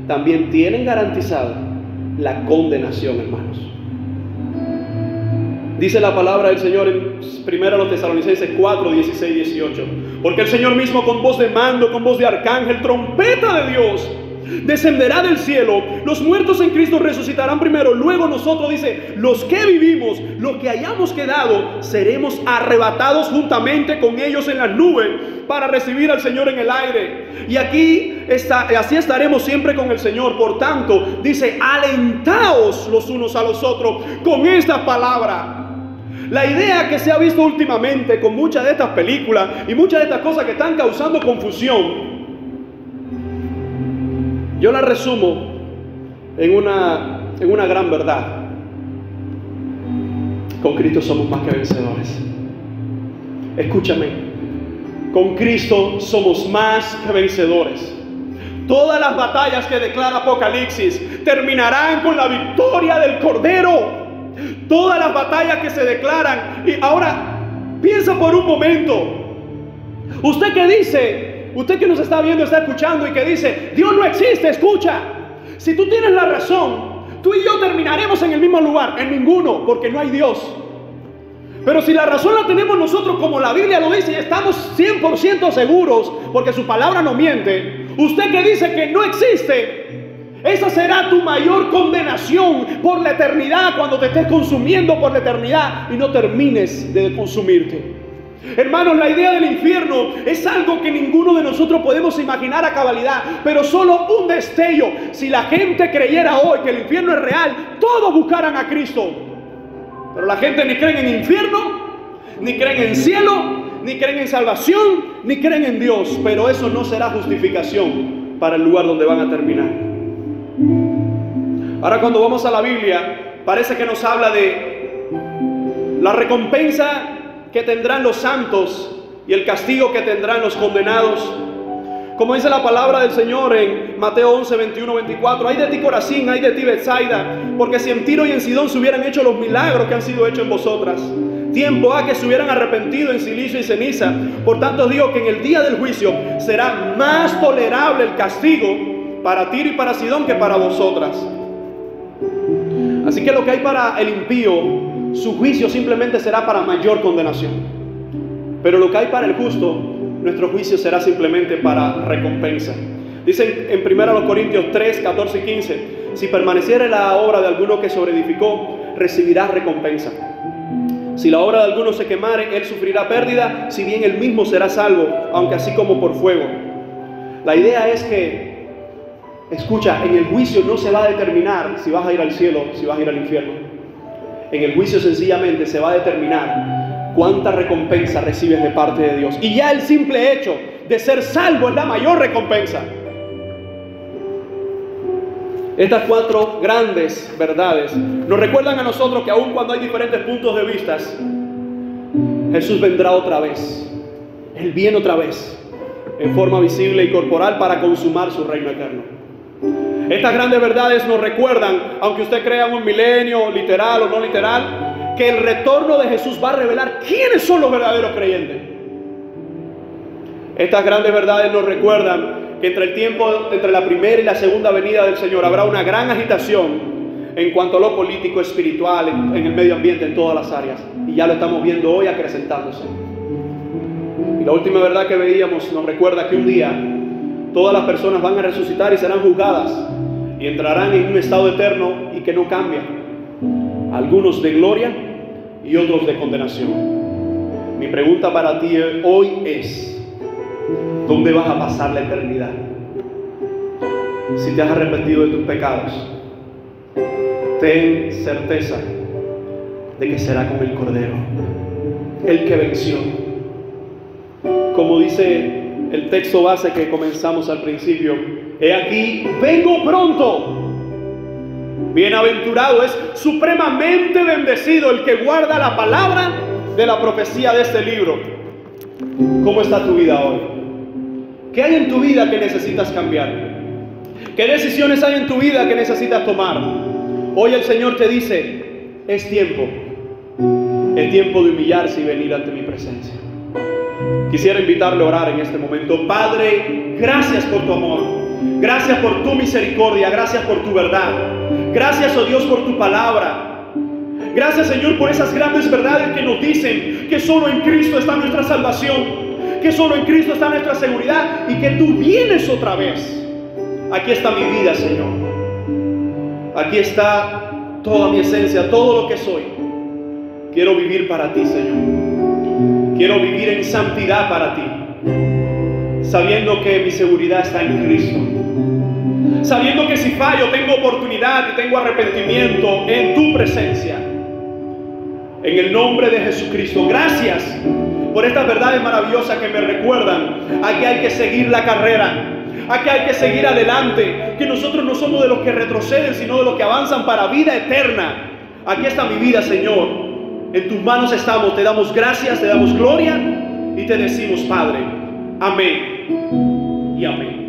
también tienen garantizada la condenación, hermanos. Dice la palabra del Señor en 1 Tesalonicenses 4, 16, 18. Porque el Señor mismo con voz de mando, con voz de arcángel, trompeta de Dios, descenderá del cielo. Los muertos en Cristo resucitarán primero. Luego nosotros, dice, los que vivimos, los que hayamos quedado, seremos arrebatados juntamente con ellos en las nubes para recibir al Señor en el aire. Y así estaremos siempre con el Señor. Por tanto, dice, alentaos los unos a los otros con esta palabra. La idea que se ha visto últimamente con muchas de estas películas y muchas de estas cosas que están causando confusión, yo la resumo en una gran verdad. Con Cristo somos más que vencedores. Escúchame, con Cristo somos más que vencedores. Todas las batallas que declara Apocalipsis terminarán con la victoria del Cordero. Todas las batallas que se declaran. Y ahora, piensa por un momento. Usted que dice, usted que nos está viendo, está escuchando y que dice, Dios no existe, escucha. Si tú tienes la razón, tú y yo terminaremos en el mismo lugar, en ninguno, porque no hay Dios. Pero si la razón la tenemos nosotros, como la Biblia lo dice, y estamos 100% seguros, porque su palabra no miente, usted que dice que no existe, esa será tu mayor condenación por la eternidad, cuando te estés consumiendo por la eternidad y no termines de consumirte. Hermanos, la idea del infierno es algo que ninguno de nosotros podemos imaginar a cabalidad, pero solo un destello. Si la gente creyera hoy que el infierno es real, todos buscaran a Cristo. Pero la gente ni cree en infierno ni creen en cielo, ni creen en salvación, ni creen en Dios. Pero eso no será justificación para el lugar donde van a terminar. Ahora, cuando vamos a la Biblia, parece que nos habla de la recompensa que tendrán los santos y el castigo que tendrán los condenados. Como dice la palabra del Señor en Mateo 11, 21, 24: ay de ti, Corazín, ay de ti, Betsaida, porque si en Tiro y en Sidón se hubieran hecho los milagros que han sido hechos en vosotras, tiempo ha que se hubieran arrepentido en silicio y ceniza. Por tanto os digo que en el día del juicio será más tolerable el castigo para Tiro y para Sidón que para vosotras. Así que lo que hay para el impío, su juicio simplemente será para mayor condenación. Pero lo que hay para el justo, nuestro juicio será simplemente para recompensa. Dicen en 1 Corintios 3, 14 y 15: si permaneciere la obra de alguno que sobreedificó, recibirá recompensa. Si la obra de alguno se quemare, él sufrirá pérdida, si bien él mismo será salvo, aunque así como por fuego. La idea es que, escucha, en el juicio no se va a determinar si vas a ir al cielo, si vas a ir al infierno. En el juicio sencillamente se va a determinar cuánta recompensa recibes de parte de Dios. Y ya el simple hecho de ser salvo es la mayor recompensa. Estas 4 grandes verdades nos recuerdan a nosotros que aun cuando hay diferentes puntos de vista, Jesús vendrá otra vez. Él viene otra vez en forma visible y corporal para consumar su reino eterno. Estas grandes verdades nos recuerdan, aunque usted crea en un milenio literal o no literal, que el retorno de Jesús va a revelar quiénes son los verdaderos creyentes. Estas grandes verdades nos recuerdan que entre la primera y la segunda venida del Señor habrá una gran agitación en cuanto a lo político, espiritual, en el medio ambiente, en todas las áreas. Y ya lo estamos viendo hoy acrecentándose. Y la última verdad que veíamos nos recuerda que un día todas las personas van a resucitar y serán juzgadas y entrarán en un estado eterno y que no cambia. Algunos de gloria y otros de condenación. Mi pregunta para ti hoy es: ¿dónde vas a pasar la eternidad? Si te has arrepentido de tus pecados, ten certeza de que será con el Cordero, el que venció. Como dice el texto base que comenzamos al principio: he aquí, vengo pronto. Bienaventurado, es supremamente bendecido el que guarda la palabra de la profecía de este libro. ¿Cómo está tu vida hoy? ¿Qué hay en tu vida que necesitas cambiar? ¿Qué decisiones hay en tu vida que necesitas tomar? Hoy el Señor te dice: es tiempo de humillarse y venir ante mi presencia. Quisiera invitarle a orar en este momento. Padre, gracias por tu amor, gracias por tu misericordia, gracias por tu verdad, gracias, oh Dios, por tu palabra. Gracias, Señor, por esas grandes verdades que nos dicen que solo en Cristo está nuestra salvación, que solo en Cristo está nuestra seguridad y que tú vienes otra vez. Aquí está mi vida, Señor. Aquí está toda mi esencia, todo lo que soy. Quiero vivir para ti, Señor. Quiero vivir en santidad para ti, sabiendo que mi seguridad está en Cristo, sabiendo que si fallo tengo oportunidad y tengo arrepentimiento en tu presencia. En el nombre de Jesucristo, gracias por estas verdades maravillosas que me recuerdan a que hay que seguir la carrera, a que hay que seguir adelante, que nosotros no somos de los que retroceden, sino de los que avanzan para vida eterna. Aquí está mi vida, Señor. En tus manos estamos. Te damos gracias, te damos gloria y te decimos, Padre, amén y amén.